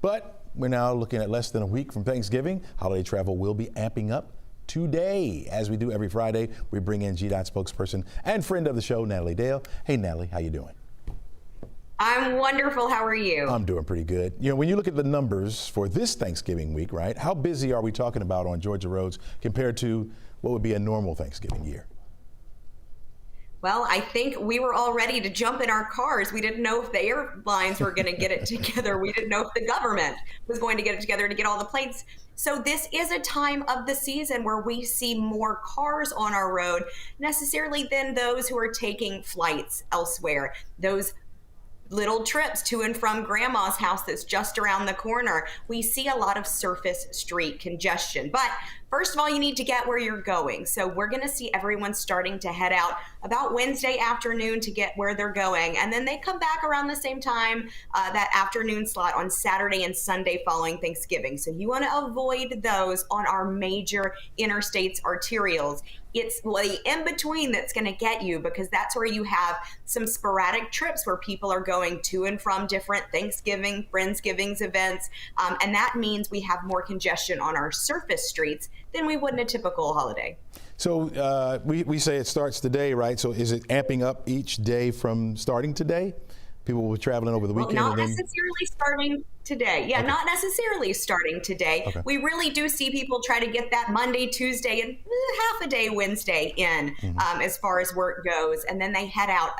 But we're now looking at less than a week from Thanksgiving. Holiday travel will be amping up today. As we do every Friday, we bring in GDOT spokesperson and friend of the show, Natalie Dale. Hey, Natalie, how you doing? I'm wonderful. How are you? I'm doing pretty good. You know, when you look at the numbers for this Thanksgiving week, right, how busy are we talking about on Georgia roads compared to what would be a normal Thanksgiving year? Well, I think we were all ready to jump in our cars. We didn't know if the airlines were going to get it together. We didn't know if the government was going to get it together to get all the planes. So this is a time of the season where we see more cars on our road necessarily than those who are taking flights elsewhere. Those little trips to and from grandma's house that's just around the corner. We see a lot of surface street congestion. But first of all, you need to get where you're going. So we're going to see everyone starting to head out about Wednesday afternoon to get where they're going. And then they come back around the same time, that afternoon slot on Saturday and Sunday following Thanksgiving. So you want to avoid those on our major interstates, arterials. It's the in-between that's going to get you, because that's where you have some sporadic trips where people are going to and from different Thanksgiving, Friendsgivings events. And that means we have more congestion on our surface streets than we would in a typical holiday. So we say it starts today, right? So is it amping up each day from starting today? People were traveling over the weekend. Not necessarily starting today. Yeah, okay. Not necessarily starting today. Okay. We really do see people try to get that Monday, Tuesday, and half a day Wednesday in as far as work goes. And then they head out.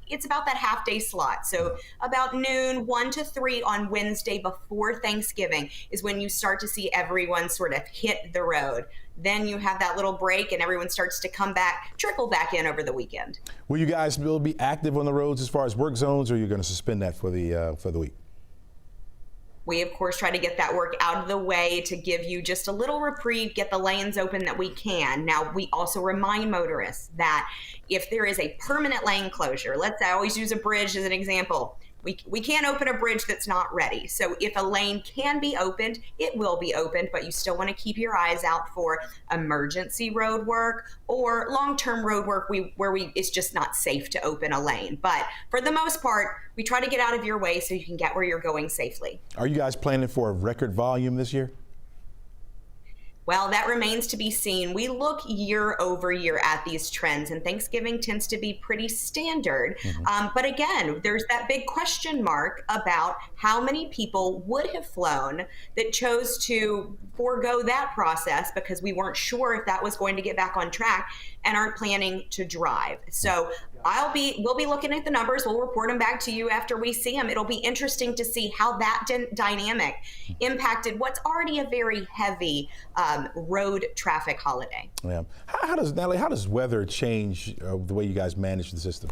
It's about that half day slot. So about noon, 1 to 3 on Wednesday before Thanksgiving is when you start to see everyone sort of hit the road. Then you have that little break and everyone starts to come back, trickle back in over the weekend. Will you guys still be active on the roads as far as work zones, or are you going to suspend that for the week? We, of course, try to get that work out of the way to give you just a little reprieve, get the lanes open that we can. Now, we also remind motorists that if there is a permanent lane closure, I always use a bridge as an example. We can't open a bridge that's not ready. So if a lane can be opened, it will be opened, but you still want to keep your eyes out for emergency road work or long-term road work where it's just not safe to open a lane. But for the most part, we try to get out of your way so you can get where you're going safely. Are you guys planning for a record volume this year? Well, that remains to be seen. We look year over year at these trends, and Thanksgiving tends to be pretty standard. But again, there's that big question mark about how many people would have flown that chose to forego that process because we weren't sure if that was going to get back on track and aren't planning to drive. So we'll be looking at the numbers. We'll report them back to you after we see them. It'll be interesting to see how that dynamic impacted what's already a very heavy road traffic holiday. Yeah. How does weather change the way you guys manage the system?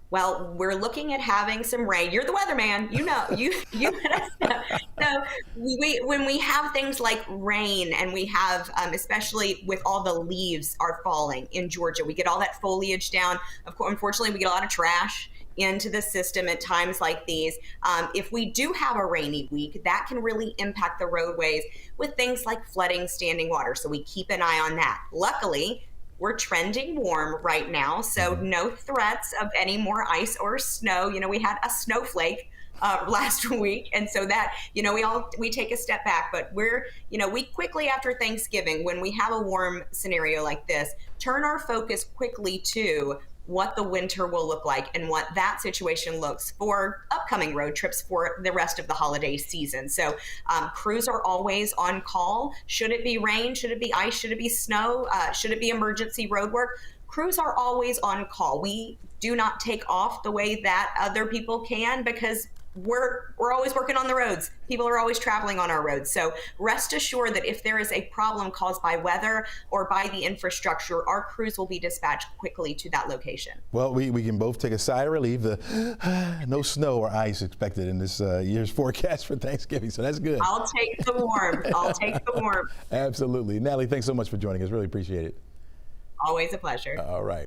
Well, we're looking at having some rain. You're the weatherman, you know. You let us know. So when we have things like rain, and we have, especially with all the leaves are falling in Georgia, we get all that foliage down. Of course, unfortunately, we get a lot of trash into the system at times like these. If we do have a rainy week, that can really impact the roadways with things like flooding, standing water. So we keep an eye on that. Luckily, we're trending warm right now, so no threats of any more ice or snow. You know, we had a snowflake last week, and so that, you know, we take a step back, but we quickly after Thanksgiving, when we have a warm scenario like this, turn our focus quickly to what the winter will look like and what that situation looks for upcoming road trips for the rest of the holiday season. So crews are always on call. Should it be rain? Should it be ice? Should it be snow? Should it be emergency road work? Crews are always on call. We do not take off the way that other people can, because we're always working on the roads. People are always traveling on our roads. So rest assured that if there is a problem caused by weather or by the infrastructure, our crews will be dispatched quickly to that location. Well, we can both take a sigh of relief. No snow or ice expected in this year's forecast for Thanksgiving, so that's good. I'll take the warmth. I'll take the warmth. Absolutely. Natalie, thanks so much for joining us. Really appreciate it. Always a pleasure. All right.